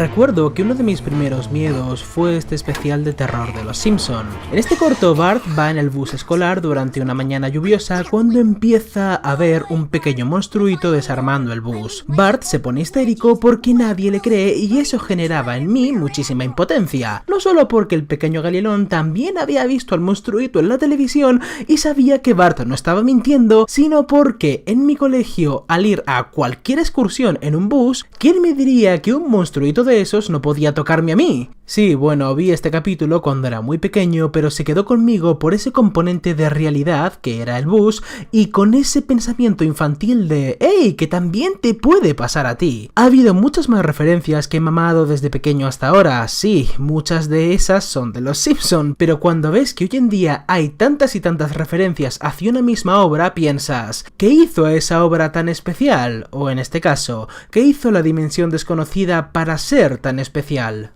Recuerdo que uno de mis primeros miedos fue este especial de terror de Los Simpson. En este corto, Bart va en el bus escolar durante una mañana lluviosa cuando empieza a ver un pequeño monstruito desarmando el bus. Bart se pone histérico porque nadie le cree y eso generaba en mí muchísima impotencia. No solo porque el pequeño Galilón también había visto al monstruito en la televisión y sabía que Bart no estaba mintiendo, sino porque en mi colegio, al ir a cualquier excursión en un bus, ¿quién me diría que un monstruito de esos no podía tocarme a mí? Sí, bueno, vi este capítulo cuando era muy pequeño, pero se quedó conmigo por ese componente de realidad que era el bus y con ese pensamiento infantil de ¡hey! Que también te puede pasar a ti. Ha habido muchas más referencias que he mamado desde pequeño hasta ahora, sí, muchas de esas son de Los Simpson, pero cuando ves que hoy en día hay tantas y tantas referencias hacia una misma obra, piensas ¿qué hizo a esa obra tan especial? O en este caso, ¿qué hizo La Dimensión Desconocida para ser tan especial?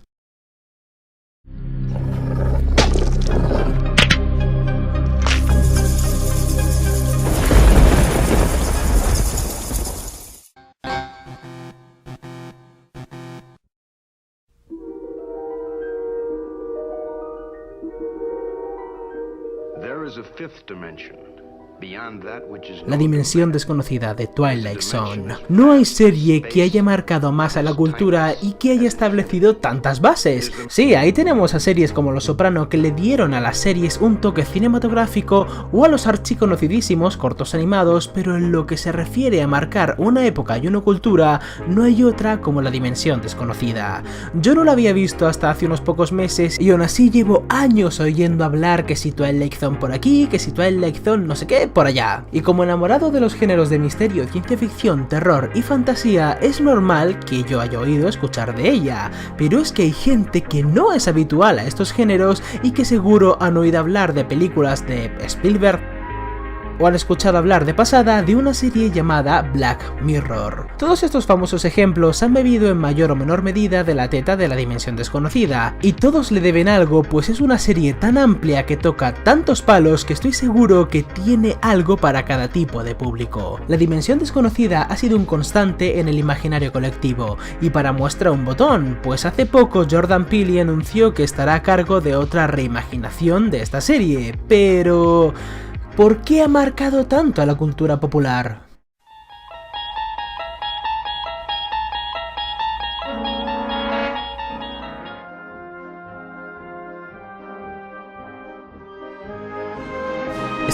La Dimensión Desconocida de Twilight Zone. No hay serie que haya marcado más a la cultura y que haya establecido tantas bases. Sí, ahí tenemos a series como Los Soprano que le dieron a las series un toque cinematográfico o a los archiconocidísimos cortos animados, pero en lo que se refiere a marcar una época y una cultura, no hay otra como La Dimensión Desconocida. Yo no la había visto hasta hace unos pocos meses y aún así llevo años oyendo hablar que si Twilight Zone por aquí, que si Twilight Zone no sé qué por allá. Y como enamorado de los géneros de misterio, ciencia ficción, terror y fantasía, es normal que yo haya oído escuchar de ella, pero es que hay gente que no es habitual a estos géneros y que seguro han oído hablar de películas de Spielberg o han escuchado hablar de pasada de una serie llamada Black Mirror. Todos estos famosos ejemplos han bebido en mayor o menor medida de la teta de La Dimensión Desconocida, y todos le deben algo, pues es una serie tan amplia que toca tantos palos que estoy seguro que tiene algo para cada tipo de público. La Dimensión Desconocida ha sido un constante en el imaginario colectivo, y para muestra un botón, pues hace poco Jordan Peele anunció que estará a cargo de otra reimaginación de esta serie, pero ¿por qué ha marcado tanto a la cultura popular?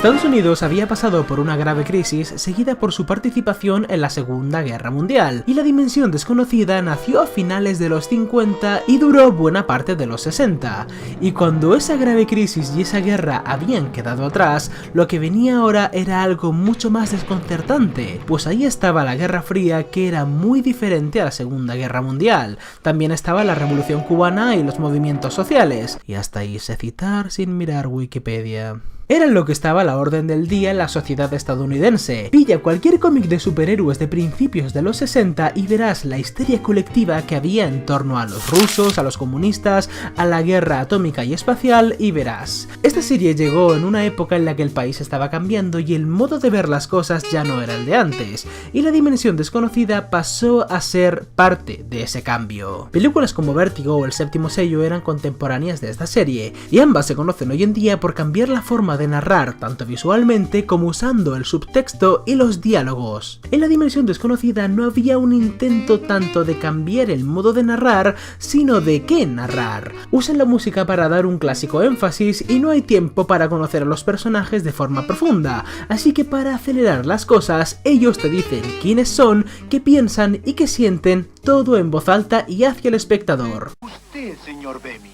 Estados Unidos había pasado por una grave crisis seguida por su participación en la Segunda Guerra Mundial, y La Dimensión Desconocida nació a finales de los 50 y duró buena parte de los 60, y cuando esa grave crisis y esa guerra habían quedado atrás, lo que venía ahora era algo mucho más desconcertante, pues ahí estaba la Guerra Fría, que era muy diferente a la Segunda Guerra Mundial. También estaba la Revolución Cubana y los movimientos sociales, y hasta ahí sé citar sin mirar Wikipedia. Era lo que estaba a la orden del día en la sociedad estadounidense. Pilla cualquier cómic de superhéroes de principios de los 60 y verás la histeria colectiva que había en torno a los rusos, a los comunistas, a la guerra atómica y espacial, y verás. Esta serie llegó en una época en la que el país estaba cambiando y el modo de ver las cosas ya no era el de antes, y La Dimensión Desconocida pasó a ser parte de ese cambio. Películas como Vértigo o El Séptimo Sello eran contemporáneas de esta serie, y ambas se conocen hoy en día por cambiar la forma de narrar tanto visualmente como usando el subtexto y los diálogos. En La Dimensión Desconocida no había un intento tanto de cambiar el modo de narrar, sino de qué narrar. Usan la música para dar un clásico énfasis y no hay tiempo para conocer a los personajes de forma profunda, así que para acelerar las cosas, ellos te dicen quiénes son, qué piensan y qué sienten, todo en voz alta y hacia el espectador. Usted, señor Bemis,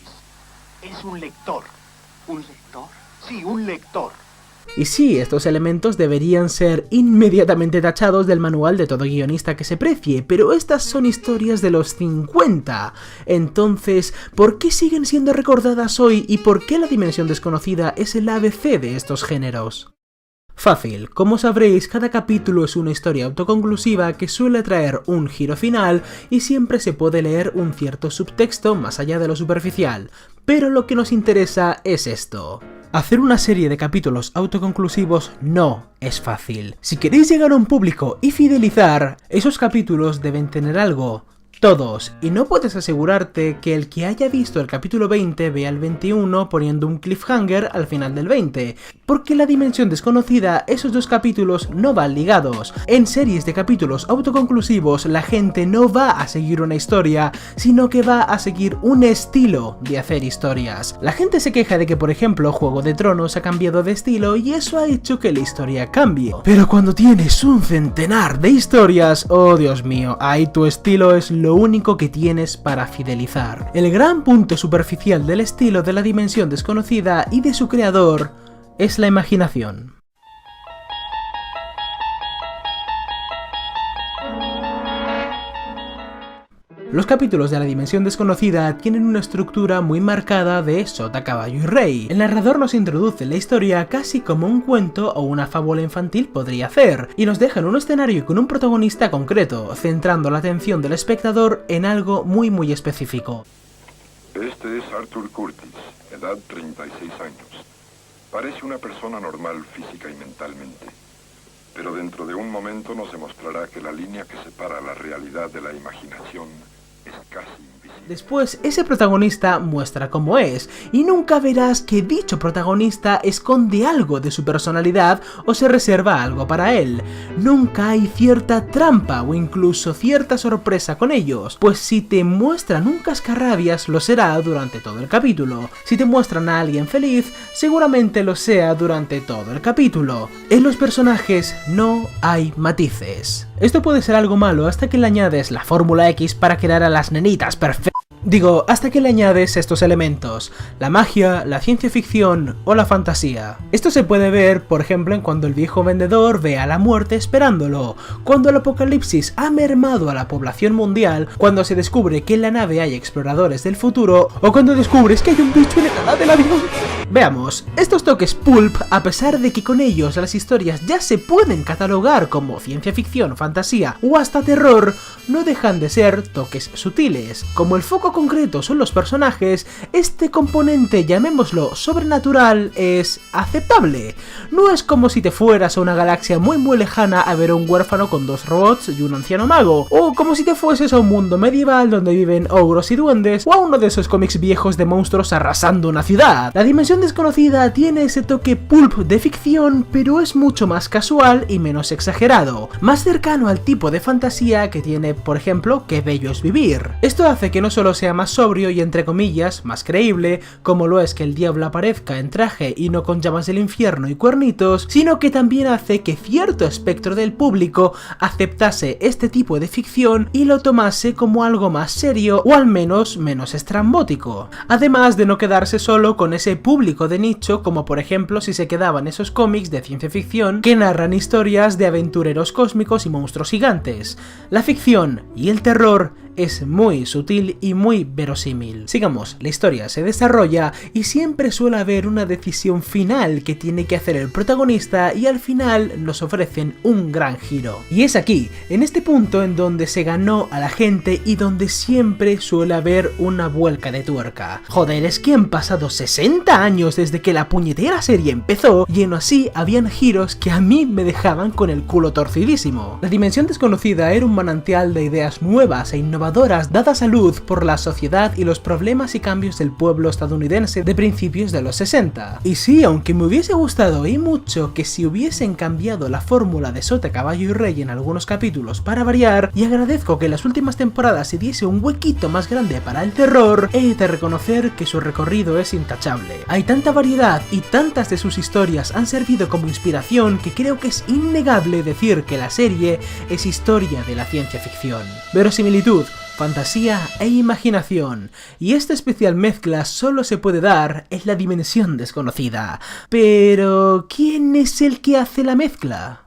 es un lector. ¿Un lector? Sí, un lector. Y sí, estos elementos deberían ser inmediatamente tachados del manual de todo guionista que se precie, pero estas son historias de los 50. Entonces, ¿por qué siguen siendo recordadas hoy y por qué La Dimensión Desconocida es el ABC de estos géneros? Fácil, como sabréis, cada capítulo es una historia autoconclusiva que suele traer un giro final y siempre se puede leer un cierto subtexto más allá de lo superficial, pero lo que nos interesa es esto. Hacer una serie de capítulos autoconclusivos no es fácil. Si queréis llegar a un público y fidelizar, esos capítulos deben tener algo Todos, y no puedes asegurarte que el que haya visto el capítulo 20 vea el 21 poniendo un cliffhanger al final del 20, porque la dimensión desconocida, esos dos capítulos no van ligados. En series de capítulos autoconclusivos la gente no va a seguir una historia, sino que va a seguir un estilo de hacer historias. La gente se queja de que, por ejemplo, Juego de Tronos ha cambiado de estilo y eso ha hecho que la historia cambie. Pero cuando tienes un centenar de historias, oh Dios mío, ahí tu estilo es lo único que tienes para fidelizar. El gran punto superficial del estilo de la dimensión desconocida y de su creador es la imaginación. Los capítulos de la dimensión desconocida tienen una estructura muy marcada de sota, caballo y rey. El narrador nos introduce en la historia casi como un cuento o una fábula infantil podría hacer, y nos deja en un escenario con un protagonista concreto, centrando la atención del espectador en algo muy específico. Este es Arthur Curtis, edad 36 años. Parece una persona normal física y mentalmente, pero dentro de un momento nos demostrará que la línea que separa la realidad de la imaginación es casi invisible. Después, ese protagonista muestra cómo es, y nunca verás que dicho protagonista esconde algo de su personalidad o se reserva algo para él. Nunca hay cierta trampa o incluso cierta sorpresa con ellos, pues si te muestran un cascarrabias lo será durante todo el capítulo. Si te muestran a alguien feliz, seguramente lo sea durante todo el capítulo. En los personajes no hay matices. Esto puede ser algo malo hasta que le añades la fórmula X para crear a las nenitas perfectas. Digo, hasta que le añades estos elementos, la magia, la ciencia ficción o la fantasía. Esto se puede ver, por ejemplo, en cuando el viejo vendedor ve a la muerte esperándolo, cuando el apocalipsis ha mermado a la población mundial, cuando se descubre que en la nave hay exploradores del futuro, o cuando descubres que hay un bicho en el ala del avión. Veamos, estos toques pulp, a pesar de que con ellos las historias ya se pueden catalogar como ciencia ficción, fantasía o hasta terror, no dejan de ser toques sutiles. Como el foco concreto son los personajes, este componente, llamémoslo sobrenatural, es aceptable. No es como si te fueras a una galaxia muy lejana a ver a un huérfano con dos robots y un anciano mago, o como si te fueses a un mundo medieval donde viven ogros y duendes, o a uno de esos cómics viejos de monstruos arrasando una ciudad. La dimensión desconocida tiene ese toque pulp de ficción, pero es mucho más casual y menos exagerado, más cercano al tipo de fantasía que tiene, por ejemplo, Qué bello es vivir. Esto hace que no solo sea más sobrio y entre comillas más creíble, como lo es que el diablo aparezca en traje y no con llamas del infierno y cuernitos, sino que también hace que cierto espectro del público aceptase este tipo de ficción y lo tomase como algo más serio o al menos menos estrambótico, además de no quedarse solo con ese público de nicho como por ejemplo si se quedaban esos cómics de ciencia ficción que narran historias de aventureros cósmicos y monstruos gigantes. La ficción y el terror es muy sutil y muy verosímil. Sigamos, la historia se desarrolla y siempre suele haber una decisión final que tiene que hacer el protagonista y al final nos ofrecen un gran giro. Y es aquí, en este punto en donde se ganó a la gente y donde siempre suele haber una vuelca de tuerca. Joder, es que han pasado 60 años desde que la puñetera serie empezó y aún así habían giros que a mí me dejaban con el culo torcidísimo. La dimensión desconocida era un manantial de ideas nuevas e innovadoras dadas a luz por la sociedad y los problemas y cambios del pueblo estadounidense de principios de los 60. Y sí, aunque me hubiese gustado y mucho que si hubiesen cambiado la fórmula de sota, caballo y rey en algunos capítulos para variar, y agradezco que en las últimas temporadas se diese un huequito más grande para el terror, he de reconocer que su recorrido es intachable. Hay tanta variedad y tantas de sus historias han servido como inspiración que creo que es innegable decir que la serie es historia de la ciencia ficción. Verosimilitud, fantasía e imaginación, y esta especial mezcla solo se puede dar en la dimensión desconocida. Pero, ¿quién es el que hace la mezcla?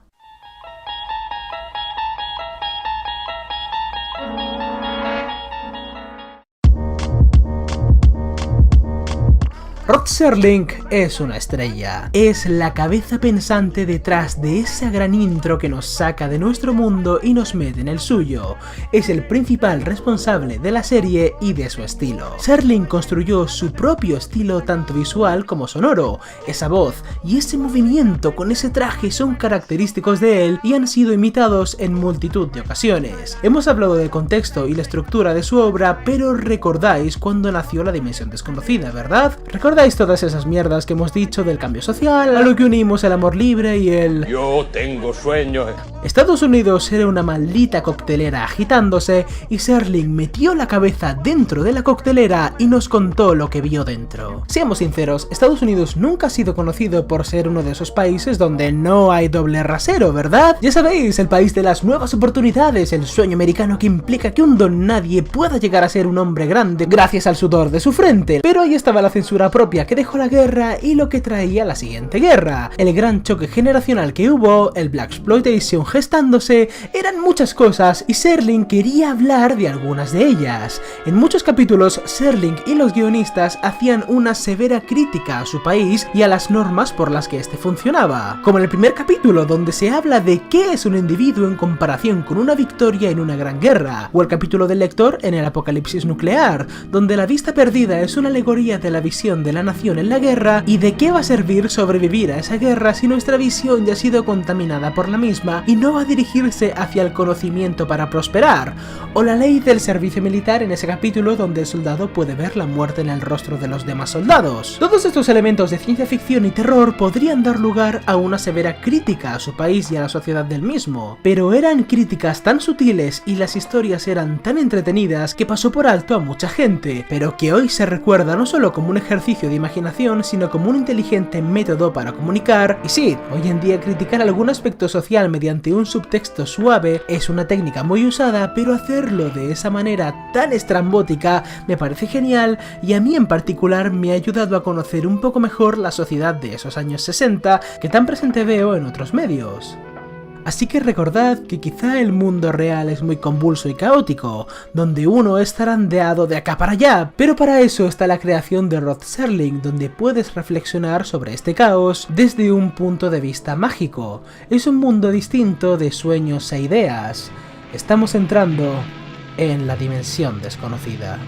Rod Serling es una estrella, es la cabeza pensante detrás de esa gran intro que nos saca de nuestro mundo y nos mete en el suyo, es el principal responsable de la serie y de su estilo. Serling construyó su propio estilo tanto visual como sonoro, esa voz y ese movimiento con ese traje son característicos de él y han sido imitados en multitud de ocasiones. Hemos hablado del contexto y la estructura de su obra, pero recordáis cuando nació La Dimensión Desconocida, ¿verdad? ¿Recordáis todas esas mierdas que hemos dicho del cambio social, a lo que unimos el amor libre y el yo tengo sueños? Estados Unidos era una maldita coctelera agitándose y Serling metió la cabeza dentro de la coctelera y nos contó lo que vio dentro. Seamos sinceros, Estados Unidos nunca ha sido conocido por ser uno de esos países donde no hay doble rasero, ¿verdad? Ya sabéis, el país de las nuevas oportunidades, el sueño americano que implica que un don nadie pueda llegar a ser un hombre grande gracias al sudor de su frente. Pero ahí estaba la censura propia que dejó la guerra y lo que traía la siguiente guerra. El gran choque generacional que hubo, el Blaxploitation gestándose, eran muchas cosas y Serling quería hablar de algunas de ellas. En muchos capítulos, Serling y los guionistas hacían una severa crítica a su país y a las normas por las que este funcionaba. Como en el primer capítulo, donde se habla de qué es un individuo en comparación con una victoria en una gran guerra, o el capítulo del lector en el apocalipsis nuclear, donde la vista perdida es una alegoría de la visión de la nación en la guerra y de qué va a servir sobrevivir a esa guerra si nuestra visión ya ha sido contaminada por la misma y no va a dirigirse hacia el conocimiento para prosperar, o la ley del servicio militar en ese capítulo donde el soldado puede ver la muerte en el rostro de los demás soldados. Todos estos elementos de ciencia ficción y terror podrían dar lugar a una severa crítica a su país y a la sociedad del mismo, pero eran críticas tan sutiles y las historias eran tan entretenidas que pasó por alto a mucha gente, pero que hoy se recuerda no solo como un ejercicio de imaginación, sino como un inteligente método para comunicar. Y sí, hoy en día criticar algún aspecto social mediante un subtexto suave es una técnica muy usada, pero hacerlo de esa manera tan estrambótica me parece genial y a mí en particular me ha ayudado a conocer un poco mejor la sociedad de esos años 60 que tan presente veo en otros medios. Así que recordad que quizá el mundo real es muy convulso y caótico, donde uno es zarandeado de acá para allá, pero para eso está la creación de Rod Serling, donde puedes reflexionar sobre este caos desde un punto de vista mágico. Es un mundo distinto de sueños e ideas. Estamos entrando en la dimensión desconocida.